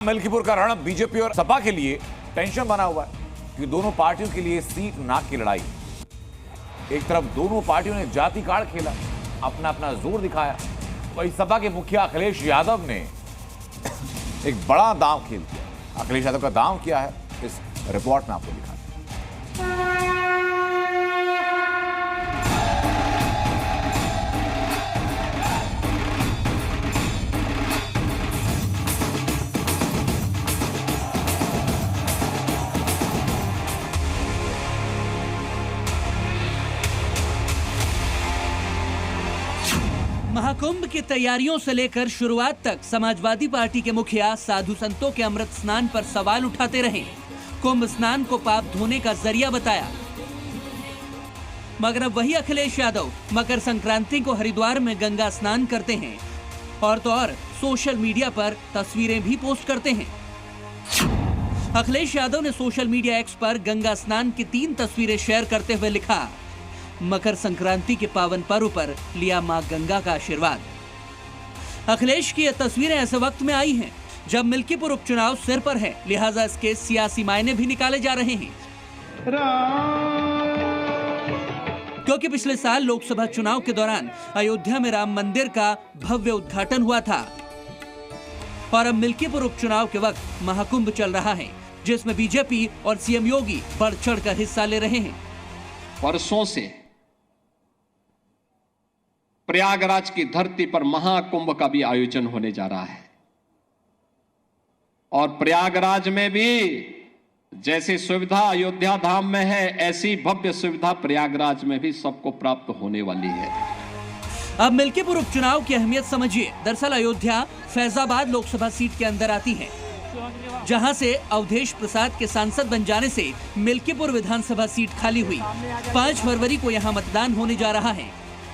मिल्कीपुर का रण बीजेपी और सपा के लिए टेंशन बना हुआ है कि दोनों पार्टियों के लिए सीट नाक की लड़ाई। एक तरफ दोनों पार्टियों ने जाति कार्ड खेला, अपना अपना जोर दिखाया, वहीं सपा के मुखिया अखिलेश यादव ने एक बड़ा दांव खेल दिया। अखिलेश यादव का दांव क्या है, इस रिपोर्ट में आपको दिखाते हैं। महाकुंभ की तैयारियों से लेकर शुरुआत तक समाजवादी पार्टी के मुखिया साधु संतों के अमृत स्नान पर सवाल उठाते रहे। कुंभ स्नान को पाप धोने का जरिया बताया, मगर अब वही अखिलेश यादव मकर संक्रांति को हरिद्वार में गंगा स्नान करते हैं और तो और सोशल मीडिया पर तस्वीरें भी पोस्ट करते हैं। अखिलेश यादव ने सोशल मीडिया एक्स पर गंगा स्नान की 3 तस्वीरें शेयर करते हुए लिखा, मकर संक्रांति के पावन पर्व पर लिया मां गंगा का आशीर्वाद। अखिलेश की ये तस्वीरें ऐसे वक्त में आई हैं जब मिल्कीपुर उपचुनाव सिर पर है, लिहाजा इसके सियासी मायने भी निकाले जा रहे हैं। क्योंकि पिछले साल लोकसभा चुनाव के दौरान अयोध्या में राम मंदिर का भव्य उद्घाटन हुआ था और अब मिल्कीपुर उपचुनाव के वक्त महाकुंभ चल रहा है, जिसमें बीजेपी और सीएम योगी बढ़ चढ़कर हिस्सा ले रहे हैं। वर्षों से प्रयागराज की धरती पर महाकुंभ का भी आयोजन होने जा रहा है और प्रयागराज में भी जैसी सुविधा अयोध्या धाम में है, ऐसी भव्य सुविधा प्रयागराज में भी सबको प्राप्त होने वाली है। अब मिल्कीपुर उपचुनाव की अहमियत समझिए। दरअसल अयोध्या फैजाबाद लोकसभा सीट के अंदर आती है, जहां से अवधेश प्रसाद के सांसद बन जाने से मिल्कीपुर विधानसभा सीट खाली हुई। 5 फरवरी को यहां मतदान होने जा रहा है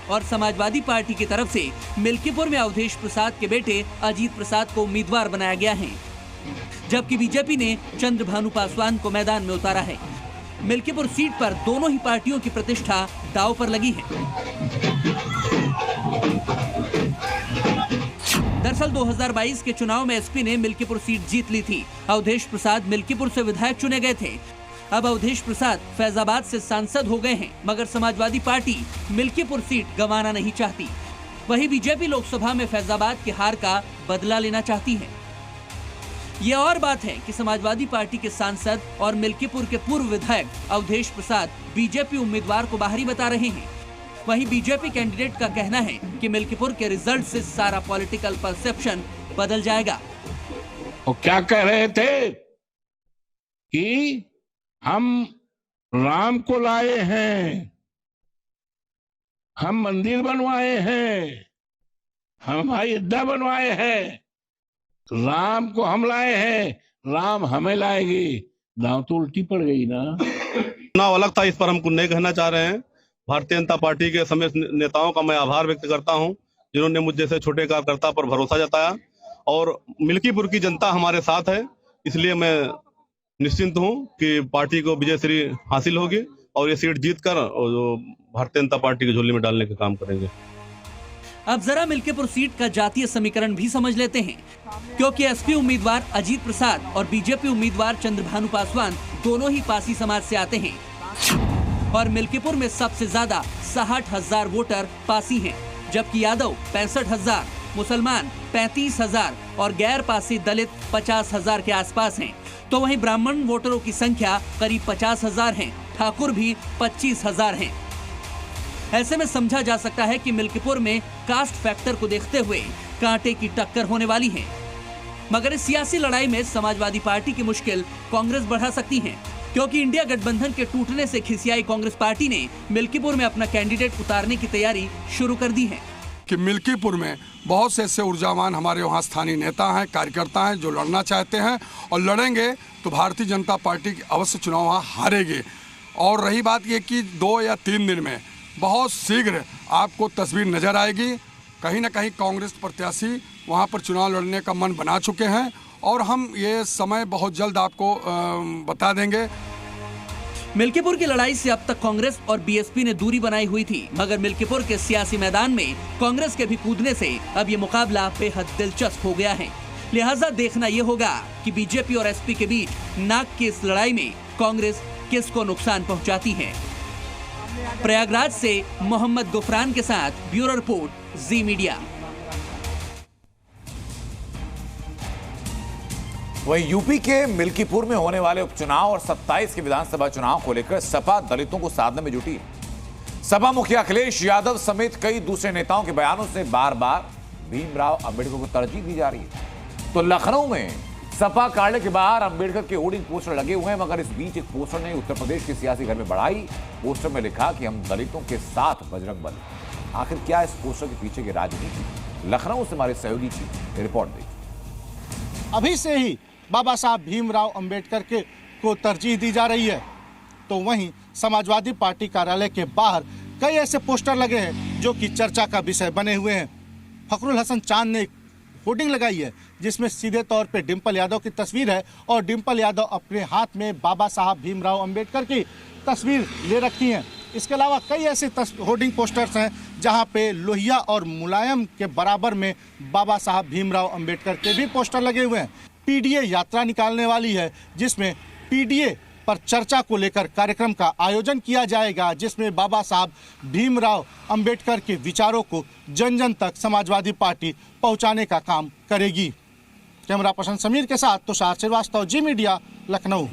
और समाजवादी पार्टी की तरफ से मिल्कीपुर में अवधेश प्रसाद के बेटे अजीत प्रसाद को उम्मीदवार बनाया गया है, जबकि बीजेपी ने चंद्रभानु पासवान को मैदान में उतारा है। मिल्कीपुर सीट पर दोनों ही पार्टियों की प्रतिष्ठा दांव पर लगी है। दरअसल 2022 के चुनाव में एसपी ने मिल्कीपुर सीट जीत ली थी। अवधेश प्रसाद मिल्कीपुर से विधायक चुने गए थे। अब अवधेश प्रसाद फैजाबाद से सांसद हो गए हैं, मगर समाजवादी पार्टी मिल्कीपुर सीट गंवाना नहीं चाहती। वहीं बीजेपी लोकसभा में फैजाबाद की हार का बदला लेना चाहती है। ये और बात है कि समाजवादी पार्टी के सांसद और मिल्कीपुर के पूर्व विधायक अवधेश प्रसाद बीजेपी उम्मीदवार को बाहरी बता रहे हैं। वहीं बीजेपी कैंडिडेट का कहना है कि मिल्कीपुर के रिजल्ट से सारा पॉलिटिकल परसेप्शन बदल जाएगा। वो क्या कह रहे थे कि हम राम को लाए हैं, हम मंदिर बनवाए हैं, हम हवाई अड्डा बनवाए हैं, राम को हम लाए हैं, राम हमें लाएंगे। दांव तो उल्टी पड़ गई ना। चुनाव अलग था, इस पर हम कुछ नहीं कहना चाह रहे हैं। भारतीय जनता पार्टी के समेत नेताओं का मैं आभार व्यक्त करता हूं, जिन्होंने मुझ जैसे छोटे कार्यकर्ता पर भरोसा जताया और मिल्कीपुर की जनता हमारे साथ है, इसलिए मैं निश्चिंत हूं कि पार्टी को विजयश्री हासिल होगी और ये सीट जीतकर जो भारतीय जनता पार्टी की झोली में डालने का काम करेंगे। अब जरा मिल्कीपुर सीट का जातीय समीकरण भी समझ लेते हैं, क्योंकि एसपी उम्मीदवार अजीत प्रसाद और बीजेपी उम्मीदवार चंद्रभानु पासवान दोनों ही पासी समाज से आते हैं और मिल्कीपुर में सबसे ज्यादा 60,000 वोटर पासी हैं, जबकि यादव 65,000, मुसलमान 35,000 और गैर पासी दलित 50,000 के आसपास हैं। तो वहीं ब्राह्मण वोटरों की संख्या करीब 50,000 है, ठाकुर भी 25,000 हैं। ऐसे में समझा जा सकता है कि मिल्कीपुर में कास्ट फैक्टर को देखते हुए कांटे की टक्कर होने वाली है, मगर इस सियासी लड़ाई में समाजवादी पार्टी की मुश्किल कांग्रेस बढ़ा सकती है, क्योंकि इंडिया गठबंधन के टूटने से खिसियाई कांग्रेस पार्टी ने मिल्कीपुर में अपना कैंडिडेट उतारने की तैयारी शुरू कर दी है। कि मिल्कीपुर में बहुत से ऐसे ऊर्जावान हमारे वहाँ स्थानीय नेता हैं, कार्यकर्ता हैं जो लड़ना चाहते हैं और लड़ेंगे तो भारतीय जनता पार्टी अवश्य चुनाव वहाँ हारेगी। और रही बात ये कि 2 या 3 दिन में बहुत शीघ्र आपको तस्वीर नजर आएगी। कहीं ना कहीं कांग्रेस प्रत्याशी वहाँ पर चुनाव लड़ने का मन बना चुके हैं और हम ये समय बहुत जल्द आपको बता देंगे। मिल्कीपुर की लड़ाई से अब तक कांग्रेस और बीएसपी ने दूरी बनाई हुई थी, मगर मिल्कीपुर के सियासी मैदान में कांग्रेस के भी कूदने से अब ये मुकाबला बेहद दिलचस्प हो गया है। लिहाजा देखना यह होगा कि बीजेपी और एसपी के बीच नाक की इस लड़ाई में कांग्रेस किसको नुकसान पहुंचाती है। प्रयागराज से मोहम्मद गुफरान के साथ ब्यूरो रिपोर्ट, जी मीडिया। वहीं यूपी के मिल्कीपुर में होने वाले उपचुनाव और 27 के विधानसभा चुनाव को लेकर सपा दलितों को साधने में जुटी है। सपा मुखिया अखिलेश यादव समेत कई दूसरे नेताओं के बयानों से बार बार भीमराव अंबेडकर को तरजीह दी जा रही है। तो लखनऊ में सपा कार्यालय के बाहर अंबेडकर के होर्डिंग पोस्टर लगे हुए हैं, मगर इस बीच एक पोस्टर ने उत्तर प्रदेश के सियासी घर में बढ़ाई। पोस्टर में लिखा कि हम दलितों के साथ बजरंग बली। आखिर क्या इस पोस्टर के पीछे की राजनीति? लखनऊ से हमारे सहयोगी की रिपोर्ट देखिए। अभी से ही बाबा साहब भीमराव अंबेडकर को तरजीह दी जा रही है, तो वहीं समाजवादी पार्टी कार्यालय के बाहर कई ऐसे पोस्टर लगे हैं जो कि चर्चा का विषय बने हुए हैं। फखरुल हसन चांद ने एक होर्डिंग लगाई है जिसमें सीधे तौर पे डिंपल यादव की तस्वीर है और डिंपल यादव अपने हाथ में बाबा साहब भीमराव अंबेडकर की तस्वीर ले रखी है। इसके अलावा कई ऐसे होर्डिंग पोस्टर्स हैं जहां पे लोहिया और मुलायम के बराबर में बाबा साहब भीमराव अंबेडकर के भी पोस्टर लगे हुए हैं। पीडीए यात्रा निकालने वाली है जिसमें पीडीए पर चर्चा को लेकर कार्यक्रम का आयोजन किया जाएगा, जिसमें बाबा साहब भीमराव अंबेडकर के विचारों को जन जन तक समाजवादी पार्टी पहुंचाने का काम करेगी। कैमरा पर्सन समीर के साथ तुषार श्रीवास्तव, जी मीडिया, लखनऊ।